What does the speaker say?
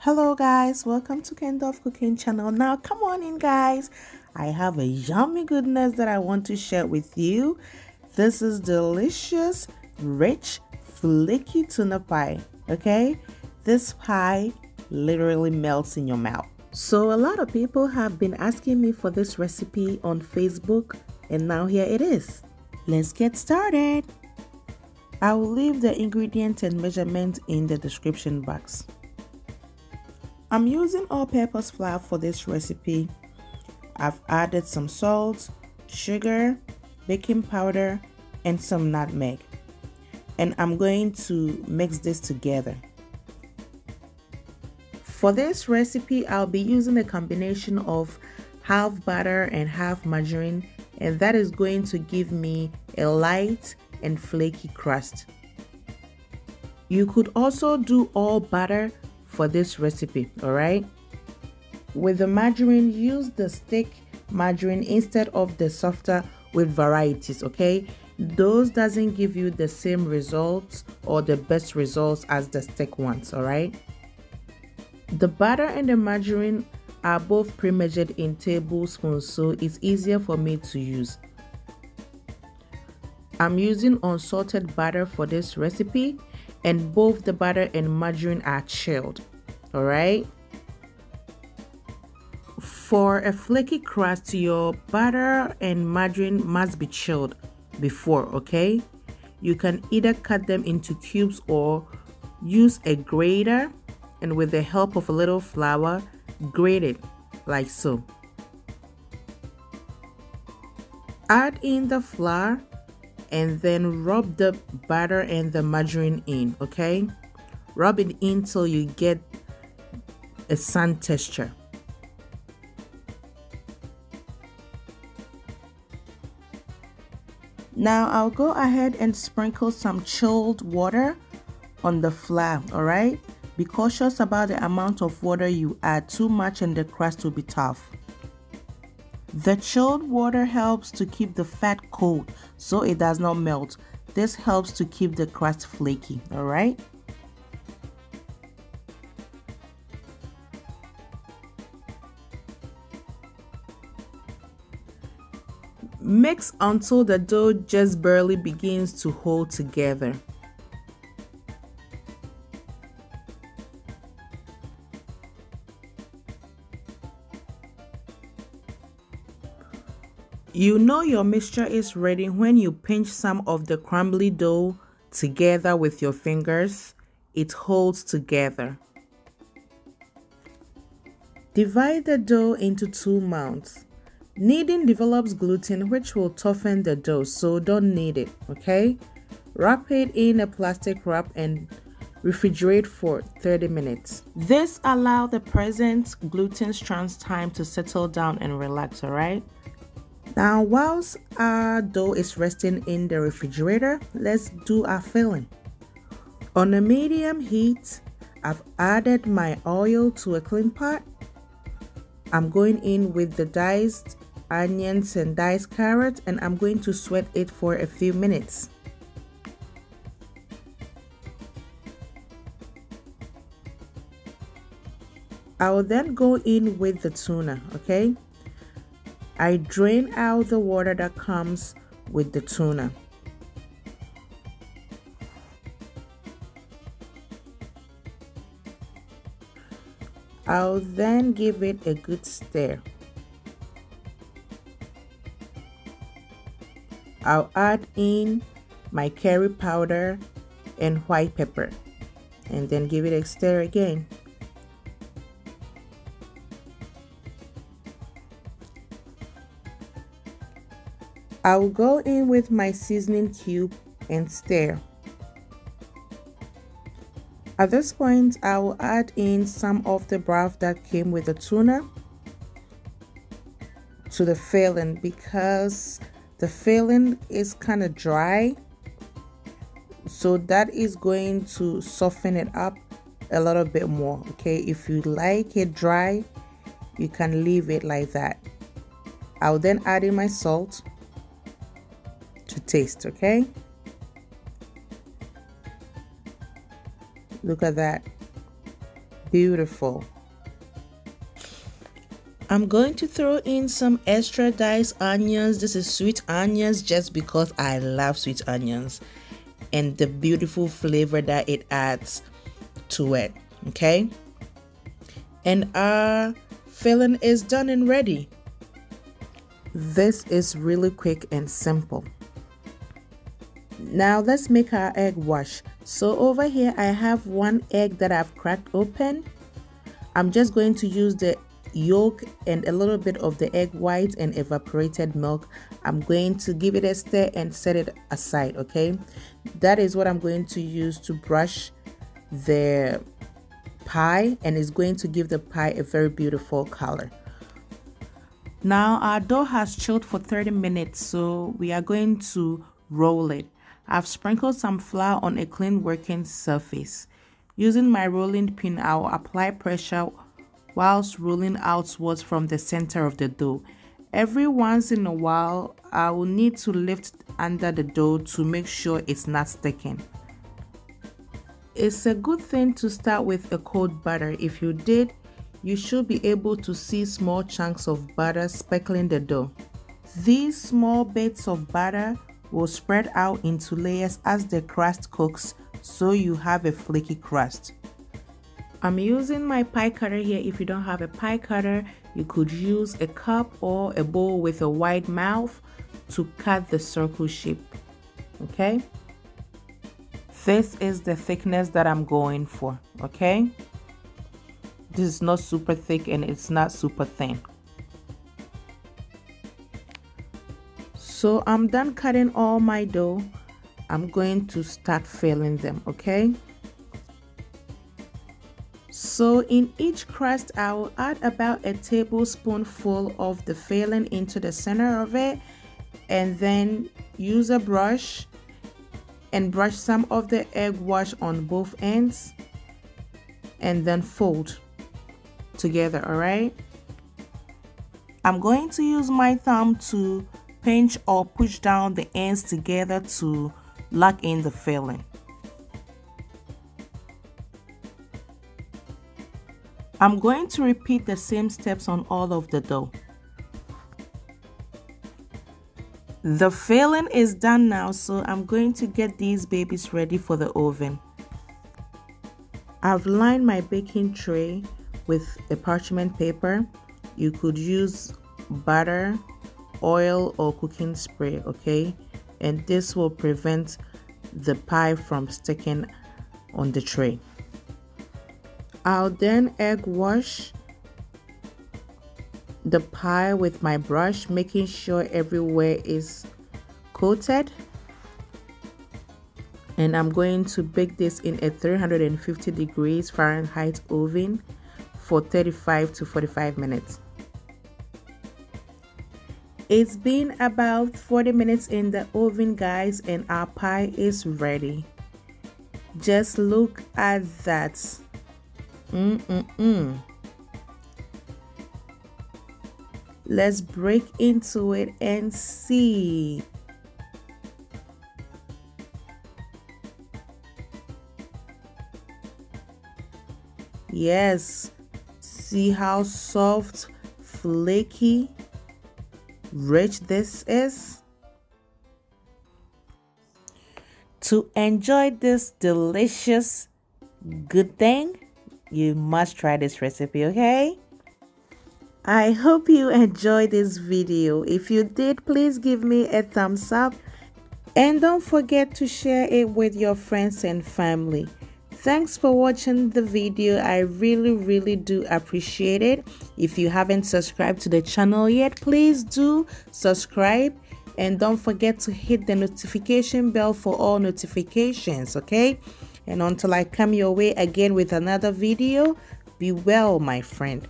Hello guys, welcome to Kendolf cooking channel. Now come on in guys, I have a yummy goodness that I want to share with you. This is delicious, rich, flaky tuna pie. Okay, this pie literally melts in your mouth. So a lot of people have been asking me for this recipe on Facebook, and now here it is. Let's get started. I will leave the ingredients and measurements in the description box. I'm using all-purpose flour for this recipe. I've added some salt, sugar, baking powder, and some nutmeg. And I'm going to mix this together. For this recipe, I'll be using a combination of half butter and half margarine, and that is going to give me a light and flaky crust. You could also do all butter for this recipe, all right? With the margarine, use the stick margarine instead of the softer with varieties, okay? Those doesn't give you the same results or the best results as the stick ones, all right? The butter and the margarine are both pre-measured in tablespoons, so it's easier for me to use. I'm using unsalted butter for this recipe, and both the butter and margarine are chilled. All right. For a flaky crust, your butter and margarine must be chilled before, okay? You can either cut them into cubes or use a grater, and with the help of a little flour, grate it like so. Add in the flour and then rub the butter and the margarine in, okay? Rub it in till you get a sand texture. Now I'll go ahead and sprinkle some chilled water on the flour, all right? Be cautious about the amount of water you add. Too much and the crust will be tough. The chilled water helps to keep the fat cold so it does not melt. This helps to keep the crust flaky, all right? Mix until the dough just barely begins to hold together. You know your mixture is ready when you pinch some of the crumbly dough together with your fingers. It holds together. Divide the dough into two mounds. Kneading develops gluten, which will toughen the dough, so don't knead it, okay? Wrap it in a plastic wrap and refrigerate for 30 minutes. This allows the present gluten strands time to settle down and relax, all right? Now, whilst our dough is resting in the refrigerator, let's do our filling. On a medium heat, I've added my oil to a clean pot. I'm going in with the diced onions and diced carrots, and I'm going to sweat it for a few minutes. I will then go in with the tuna, okay? I drain out the water that comes with the tuna. I'll then give it a good stir. I'll add in my curry powder and white pepper and then give it a stir again. I will go in with my seasoning cube and stir. At this point, I will add in some of the broth that came with the tuna to the filling because the filling is kind of dry. So that is going to soften it up a little bit more, okay? If you like it dry, you can leave it like that. I'll then add in my salt to taste, okay? Look at that. beautiful. I'm going to throw in some extra diced onions. This is sweet onions just because I love sweet onions and the beautiful flavor that it adds to it. Okay, and our filling is done and ready. This is really quick and simple. Now let's make our egg wash. So over here I have one egg that I've cracked open. I'm just going to use the yolk and a little bit of the egg white and evaporated milk. I'm going to give it a stir and set it aside. Okay, that is what I'm going to use to brush the pie, and it's going to give the pie a very beautiful color. Now our dough has chilled for 30 minutes, so we are going to roll it. I've sprinkled some flour on a clean working surface. Using my rolling pin, I'll apply pressure whilst rolling outwards from the center of the dough. Every once in a while, I will need to lift under the dough to make sure it's not sticking. It's a good thing to start with a cold butter. If you did, you should be able to see small chunks of butter speckling the dough. These small bits of butter will spread out into layers as the crust cooks, so you have a flaky crust. I'm using my pie cutter here. If you don't have a pie cutter, you could use a cup or a bowl with a wide mouth to cut the circle shape. Okay, this is the thickness that I'm going for. Okay, this is not super thick and it's not super thin. So I'm done cutting all my dough. I'm going to start filling them. Okay, so in each crust I will add about a tablespoonful of the filling into the center of it, and then use a brush and brush some of the egg wash on both ends and then fold together. All right, I'm going to use my thumb to pinch or push down the ends together to lock in the filling. I'm going to repeat the same steps on all of the dough. The filling is done now, so I'm going to get these babies ready for the oven. I've lined my baking tray with a parchment paper. You could use butter, oil, or cooking spray, okay? And this will prevent the pie from sticking on the tray. I'll then egg wash the pie with my brush, making sure everywhere is coated. And I'm going to bake this in a 350 degrees Fahrenheit oven for 35 to 45 minutes. It's been about 40 minutes in the oven, guys, and our pie is ready. Just look at that. Let's break into it and see. Yes, see how soft, flaky, rich this is. To enjoy this delicious good thing, you must try this recipe, okay? I hope you enjoyed this video. If you did, please give me a thumbs up and don't forget to share it with your friends and family. Thanks for watching the video. I really do appreciate it. If you haven't subscribed to the channel yet, please do subscribe and don't forget to hit the notification bell for all notifications, okay? And until I come your way again with another video, be well, my friend.